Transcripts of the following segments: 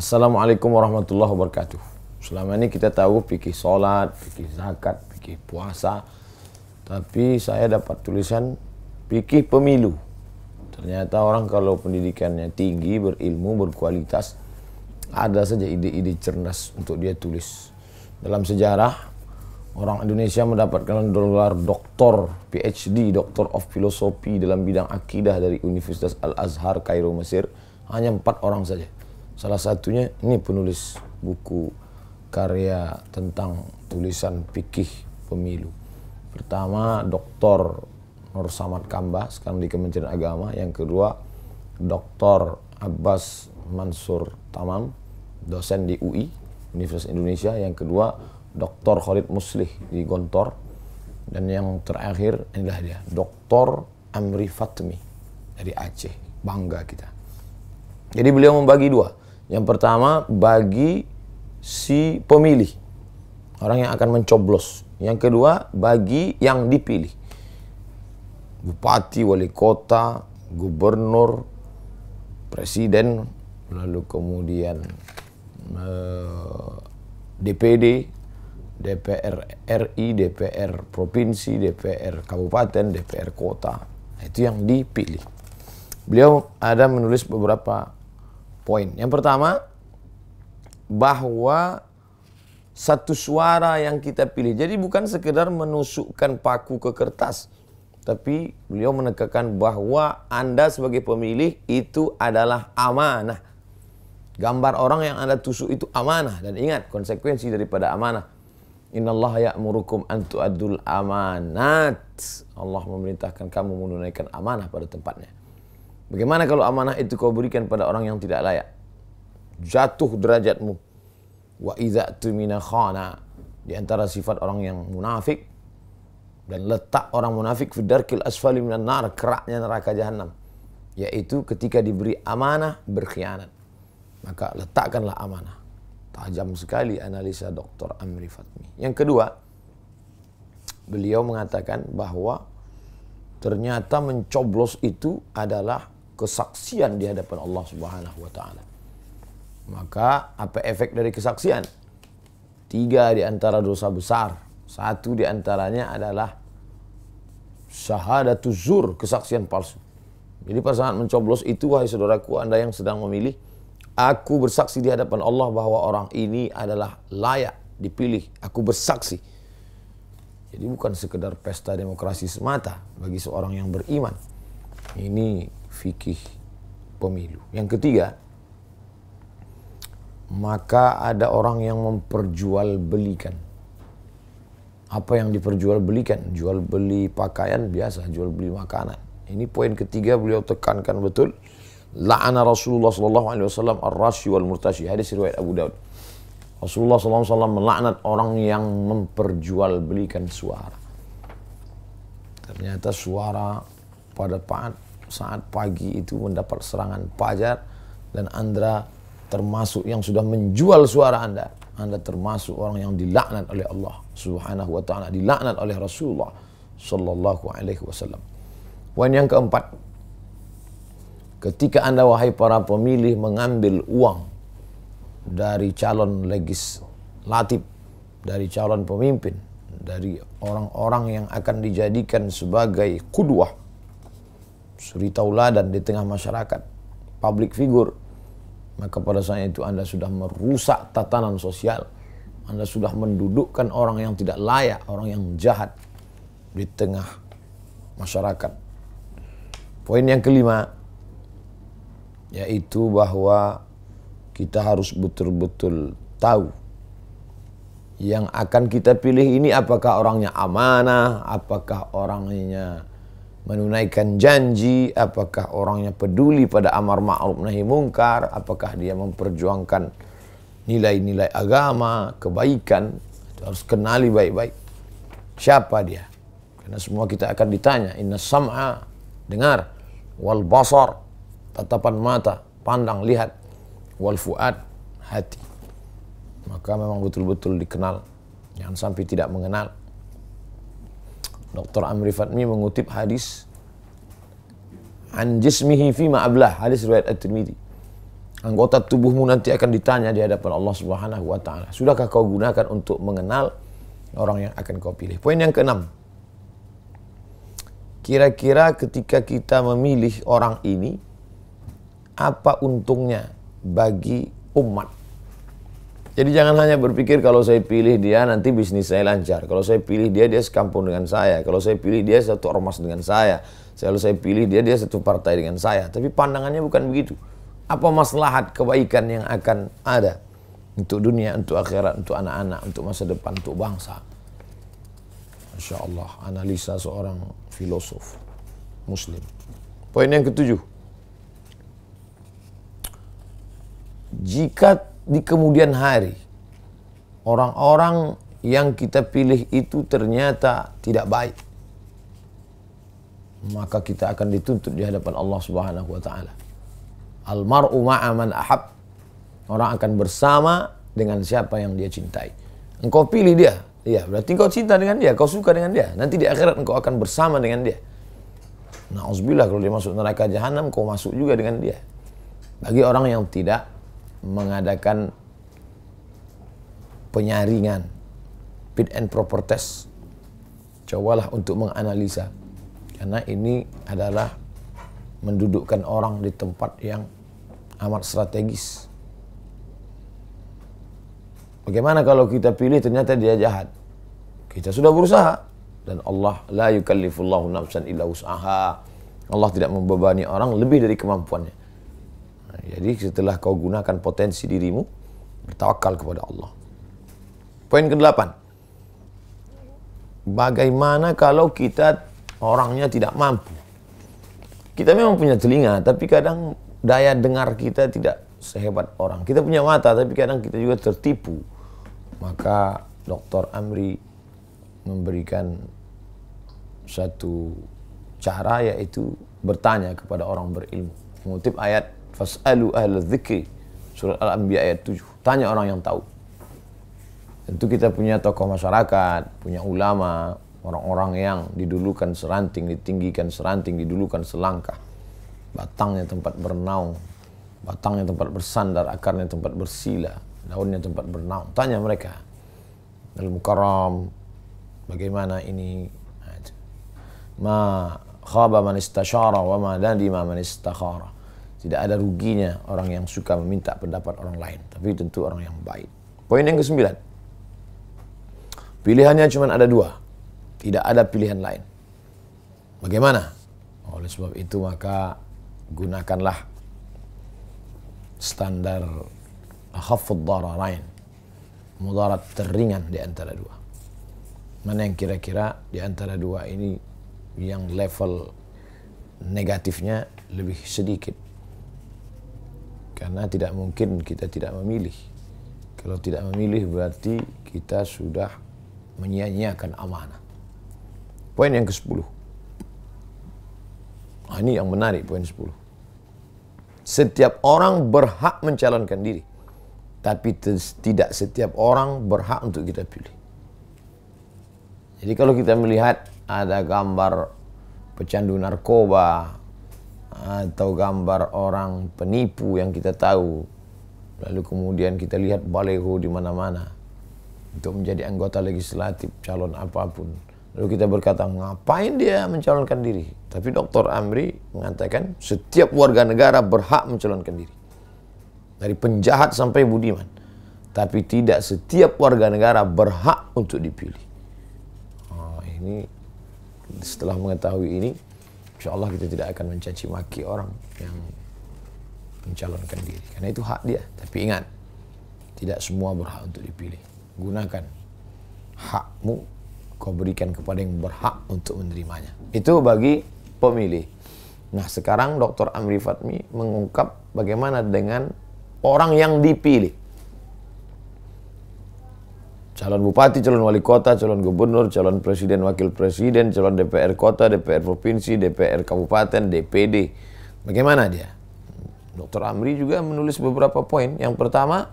Assalamualaikum warahmatullahi wabarakatuh. Selama ini kita tahu fikih sholat, fikih zakat, fikih puasa. Tapi saya dapat tulisan fikih pemilu. Ternyata orang kalau pendidikannya tinggi, berilmu, berkualitas, ada saja ide-ide cerdas untuk dia tulis. Dalam sejarah, orang Indonesia mendapatkan gelar doktor, PhD, Doctor of Philosophy dalam bidang akidah dari Universitas Al-Azhar, Kairo, Mesir. Hanya 4 orang saja. Salah satunya ini penulis buku karya tentang tulisan fikih pemilu. Pertama, Dr. Nur Samad Kamba, sekarang di Kementerian Agama. Yang kedua, Dr. Abbas Mansur Tamam, dosen di UI, Universitas Indonesia. Yang kedua, Dr. Khalid Muslih di Gontor. Dan yang terakhir, inilah dia, Dr. Amri Fatmi dari Aceh. Bangga kita. Jadi beliau membagi dua. Yang pertama, bagi si pemilih, orang yang akan mencoblos. Yang kedua, bagi yang dipilih. Bupati, wali kota, gubernur, presiden, lalu kemudian DPD, DPR RI, DPR provinsi, DPR kabupaten, DPR kota. Itu yang dipilih. Beliau ada menulis beberapa poin. Yang pertama, bahwa satu suara yang kita pilih. Jadi bukan sekedar menusukkan paku ke kertas. Tapi beliau menekankan bahwa Anda sebagai pemilih itu adalah amanah. Gambar orang yang Anda tusuk itu amanah. Dan ingat konsekuensi daripada amanah. Innallaha ya'murukum an tu'addul amanat. Allah memerintahkan kamu menunaikan amanah pada tempatnya. Bagaimana kalau amanah itu kau berikan pada orang yang tidak layak? Jatuh derajatmu. Wa idza tumina khana. Di antara sifat orang yang munafik. Dan letak orang munafik fi darkil asfali minan nar, keraknya neraka jahanam. Yaitu ketika diberi amanah berkhianat. Maka letakkanlah amanah. Tajam sekali analisa Dr. Amri Fatmi. Yang kedua, beliau mengatakan bahwa ternyata mencoblos itu adalah kesaksian di hadapan Allah Subhanahu wa taala. Maka apa efek dari kesaksian? 3 di antara dosa besar. 1 di antaranya adalah syahadatuz zur, kesaksian palsu. Jadi pada saat mencoblos itu, wahai saudaraku, Anda yang sedang memilih, aku bersaksi di hadapan Allah bahwa orang ini adalah layak dipilih. Aku bersaksi. Jadi bukan sekedar pesta demokrasi semata bagi seorang yang beriman. Ini fikih pemilu. Yang ketiga, maka ada orang yang memperjualbelikan. Apa yang diperjualbelikan? Jual beli pakaian biasa, jual beli makanan. Ini poin ketiga beliau tekankan betul. La'ana Rasulullah SAW ar-rashi wal murtashi. Hadis riwayat Abu Daud. Rasulullah SAW melaknat orang yang memperjualbelikan suara. Ternyata suara pada saat pagi itu mendapat serangan fajar dan Anda termasuk yang sudah menjual suara Anda. Anda termasuk orang yang dilaknat oleh Allah Subhanahu wa taala, dilaknat oleh Rasulullah sallallahu alaihi wasallam. Poin yang keempat, ketika Anda wahai para pemilih mengambil uang dari calon legislatif, dari calon pemimpin, dari orang-orang yang akan dijadikan sebagai qudwah, suri tauladan di tengah masyarakat, public figure, maka pada saat itu Anda sudah merusak tatanan sosial. Anda sudah mendudukkan orang yang tidak layak, orang yang jahat di tengah masyarakat. Poin yang kelima, yaitu bahwa kita harus betul-betul tahu yang akan kita pilih ini apakah orangnya amanah, apakah orangnya menunaikan janji, apakah orangnya peduli pada amar ma'ruf nahi mungkar, apakah dia memperjuangkan nilai-nilai agama, kebaikan. Itu harus kenali baik-baik siapa dia. Karena semua kita akan ditanya. Inna sam'a, dengar, wal basar, tatapan mata, pandang, lihat, wal fuad, hati. Maka memang betul-betul dikenal, jangan sampai tidak mengenal. Dr. Amri Fatmi mengutip hadis an jismihi fi ma'ablah, hadis riwayat At-Tirmidzi. Anggota tubuhmu nanti akan ditanya di hadapan Allah Subhanahu wa taala. Sudahkah kau gunakan untuk mengenal orang yang akan kau pilih? Poin yang keenam. Kira-kira ketika kita memilih orang ini, apa untungnya bagi umat? Jadi jangan hanya berpikir kalau saya pilih dia nanti bisnis saya lancar. Kalau saya pilih dia, dia sekampung dengan saya. Kalau saya pilih dia satu ormas dengan saya. Kalau saya pilih dia, dia satu partai dengan saya. Tapi pandangannya bukan begitu. Apa maslahat kebaikan yang akan ada untuk dunia, untuk akhirat, untuk anak-anak, untuk masa depan, untuk bangsa? Masya Allah, analisa seorang filosof Muslim. Poin yang ketujuh. Jika di kemudian hari orang-orang yang kita pilih itu ternyata tidak baik, maka kita akan dituntut di hadapan Allah Subhanahu wa taala. Almar'u ma'a man ahab. Orang akan bersama dengan siapa yang dia cintai. Engkau pilih dia, ya berarti engkau cinta dengan dia, kau suka dengan dia. Nanti di akhirat engkau akan bersama dengan dia. Na'udzubillah, kalau dia masuk neraka jahanam, kau masuk juga dengan dia. Bagi orang yang tidak mengadakan penyaringan, fit and proper test, cobalah untuk menganalisa. Karena ini adalah mendudukkan orang di tempat yang amat strategis. Bagaimana kalau kita pilih ternyata dia jahat? Kita sudah berusaha. Dan Allah la yukallifullahu nafsan illa wus'aha. Allah tidak membebani orang lebih dari kemampuannya. Nah, jadi setelah kau gunakan potensi dirimu, bertawakal kepada Allah. Poin ke-8. Bagaimana kalau kita orangnya tidak mampu? Kita memang punya telinga, tapi kadang daya dengar kita tidak sehebat orang. Kita punya mata, tapi kadang kita juga tertipu. Maka Dr. Amri memberikan satu cara, yaitu bertanya kepada orang berilmu. Mengutip ayat Fas'alu ahla dzikri, surat Al-Anbiya ayat 7. Tanya orang yang tahu. Tentu kita punya tokoh masyarakat, punya ulama, orang-orang yang didulukan seranting, ditinggikan seranting, didulukan selangkah. Batangnya tempat bernaung, batangnya tempat bersandar, akarnya tempat bersila, daunnya tempat bernaung. Tanya mereka. Al-Mukarram, bagaimana ini? Ma khaba man istasyara wa ma nadima man istakhara. Tidak ada ruginya orang yang suka meminta pendapat orang lain, tapi tentu orang yang baik. Poin yang ke-9. Pilihannya cuma ada 2. Tidak ada pilihan lain. Bagaimana? Oleh sebab itu maka gunakanlah standar khaffud dararain, mudarat teringan di antara 2. Mana yang kira-kira di antara 2 ini yang level negatifnya lebih sedikit? Karena tidak mungkin kita tidak memilih. Kalau tidak memilih berarti kita sudah menyia-nyiakan amanah. Poin yang ke-10. Nah, ini yang menarik, poin 10. Setiap orang berhak mencalonkan diri, tapi tidak setiap orang berhak untuk kita pilih. Jadi kalau kita melihat ada gambar pecandu narkoba atau gambar orang penipu yang kita tahu, lalu kemudian kita lihat baliho di mana-mana untuk menjadi anggota legislatif, calon apapun, lalu kita berkata, ngapain dia mencalonkan diri? Tapi Dr. Amri mengatakan setiap warga negara berhak mencalonkan diri, dari penjahat sampai budiman. Tapi tidak setiap warga negara berhak untuk dipilih. Ini setelah mengetahui ini, insya Allah kita tidak akan mencaci maki orang yang mencalonkan diri, karena itu hak dia. Tapi ingat, tidak semua berhak untuk dipilih. Gunakan hakmu, kau berikan kepada yang berhak untuk menerimanya. Itu bagi pemilih. Nah, sekarang Dr. Amri Fatmi mengungkap bagaimana dengan orang yang dipilih. Calon bupati, calon wali kota, calon gubernur, calon presiden, wakil presiden, calon DPR kota, DPR provinsi, DPR kabupaten, DPD. Bagaimana dia? Dr. Amri juga menulis beberapa poin. Yang pertama,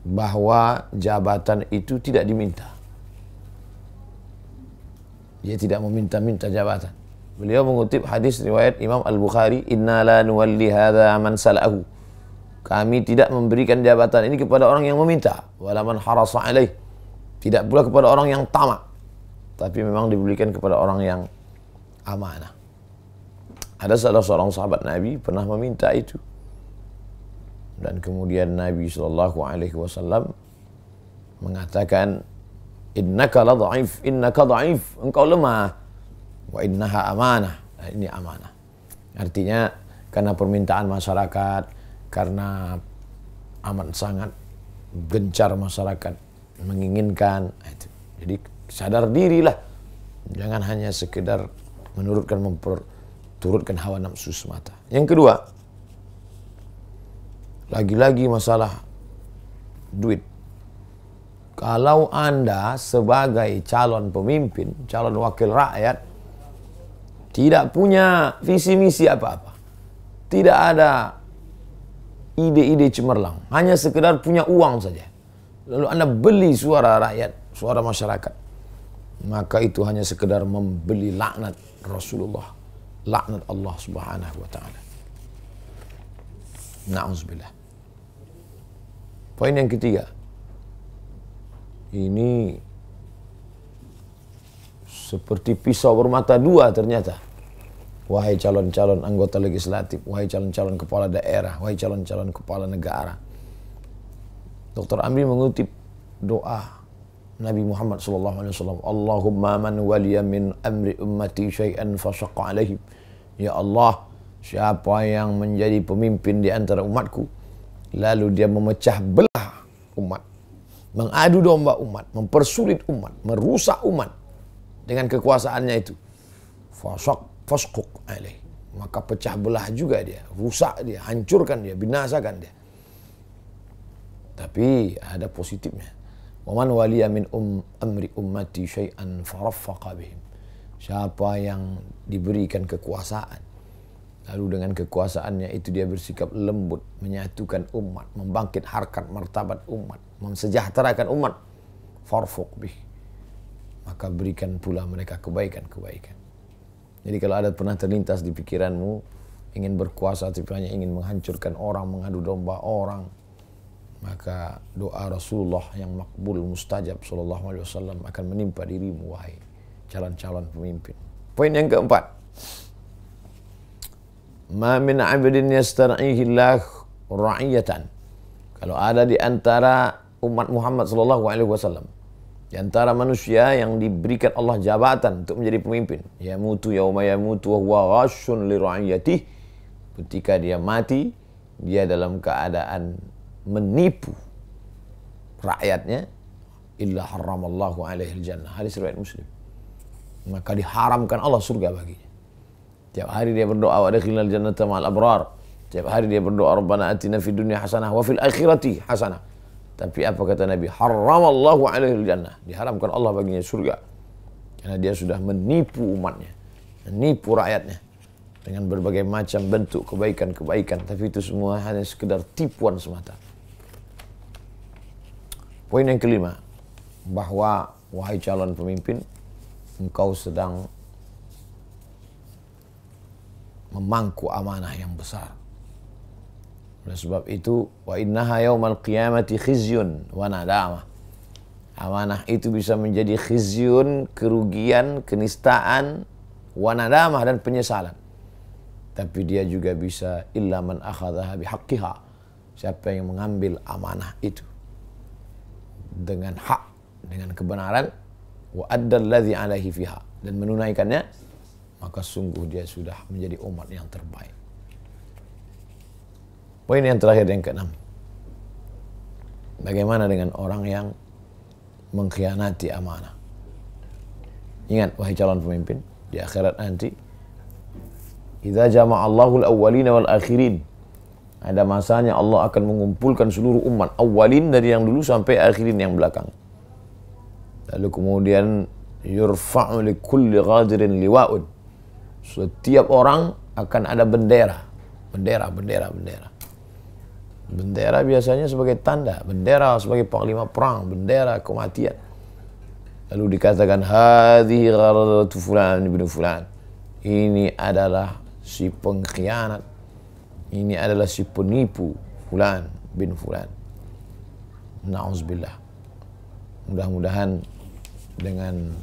bahwa jabatan itu tidak diminta. Dia tidak meminta-minta jabatan. Beliau mengutip hadis riwayat Imam Al-Bukhari, "Inna la nuwalli hadha man sala'ahu." Kami tidak memberikan jabatan ini kepada orang yang meminta. Wala man harasa alaih. Tidak pula kepada orang yang tamak. Tapi memang diberikan kepada orang yang amanah. Ada salah seorang sahabat Nabi pernah meminta itu. Dan kemudian Nabi SAW mengatakan, innaka la dha'if, innaka dha'if, engkau lemah. Wa innaha amanah. Nah, ini amanah. Artinya karena permintaan masyarakat, karena amat sangat gencar masyarakat menginginkan itu. Jadi sadar dirilah, jangan hanya sekedar turutkan hawa nafsu semata. Yang kedua, lagi-lagi masalah duit. Kalau Anda sebagai calon pemimpin, calon wakil rakyat, tidak punya visi misi apa-apa, tidak ada ide-ide cemerlang, hanya sekedar punya uang saja, lalu Anda beli suara rakyat, suara masyarakat, maka itu hanya sekedar membeli laknat Rasulullah, laknat Allah Subhanahu wa ta'ala. Na'udzubillah. Poin yang ketiga, ini seperti pisau bermata dua ternyata. Wahai calon-calon anggota legislatif, wahai calon-calon kepala daerah, wahai calon-calon kepala negara. Dr. Amri mengutip doa Nabi Muhammad SAW. Allahumma man waliya min amri ummati syai'an fasaqqa alaihim. Ya Allah, siapa yang menjadi pemimpin di antara umatku, lalu dia memecah belah umat, mengadu domba umat, mempersulit umat, merusak umat dengan kekuasaannya itu. Fasquk alaih, maka pecah belah juga dia, rusak dia, hancurkan dia, binasakan dia. Tapi ada positifnya. Waman waliya min amri ummati syai'an faraffaqa bihim. Siapa yang diberikan kekuasaan, lalu dengan kekuasaannya itu dia bersikap lembut, menyatukan umat, membangkit harkat martabat umat, mensejahterakan umat, farfuq bih, maka berikan pula mereka kebaikan-kebaikan. Jadi kalau ada pernah terlintas di pikiranmu ingin berkuasa tapi hanya ingin menghancurkan orang, mengadu domba orang, maka doa Rasulullah yang makbul mustajab sallallahu alaihi wasallam akan menimpa dirimu, wahai calon-calon pemimpin. Poin yang keempat, ma min 'abdin yastar'ihi Allah ra'iyatan. Kalau ada di antara umat Muhammad sallallahu alaihi wasallam, di antara manusia yang diberikan Allah jabatan untuk menjadi pemimpin, yamutu yauma yamutu wa huwa ghashun li ra'iyatihi, ketika dia mati dia dalam keadaan menipu rakyatnya, illa haramallahu alaihi jannah, hadis riwayat Muslim, maka diharamkan Allah surga baginya. Tiap hari dia berdoa, wa adkhilnal jannata ma'al abrar. Tiap hari dia berdoa, rabbana atina fid dunya hasanah wa fil akhirati hasanah. Tapi apa kata Nabi? Haramallahu alaihi jannah, diharamkan Allah baginya surga, karena dia sudah menipu umatnya, menipu rakyatnya dengan berbagai macam bentuk kebaikan-kebaikan, tapi itu semua hanya sekedar tipuan semata. Poin yang kelima, bahwa wahai calon pemimpin, engkau sedang memangku amanah yang besar. Oleh sebab itu, wa innaha yaumal qiyamati khizyun wa nadamah. Amanah itu bisa menjadi khizyun, kerugian, kenistaan, wa nadamah, dan penyesalan. Tapi dia juga bisa illa man akhadhaha bihaqqiha. Siapa yang mengambil amanah itu dengan hak, dengan kebenaran, wa addal ladzi alaihi fiha, dan menunaikannya, maka sungguh dia sudah menjadi umat yang terbaik. Poin yang terakhir, yang keenam, bagaimana dengan orang yang mengkhianati amanah? Ingat wahai calon pemimpin, di akhirat nanti, idza jama'allahu al-awwalina wal akhirin, ada masanya Allah akan mengumpulkan seluruh umat, awalin dari yang dulu sampai akhirin yang belakang. Lalu kemudian yurfa'u li kulli ghadirin liwa'un. Setiap orang akan ada bendera. Bendera biasanya sebagai tanda, bendera sebagai panglima perang, bendera kematian. Lalu dikatakan, hadhihi gharadatu fulan ibn fulan. Ini adalah si pengkhianat, ini adalah si penipu fulan bin fulan. Na'udzubillah. Mudah-mudahan dengan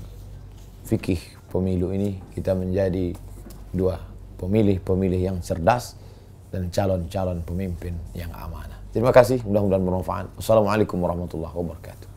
fikih pemilu ini kita menjadi dua pemilih-pemilih yang cerdas dan calon-calon pemimpin yang amanah. Terima kasih, mudah-mudahan bermanfaat. Wassalamualaikum warahmatullahi wabarakatuh.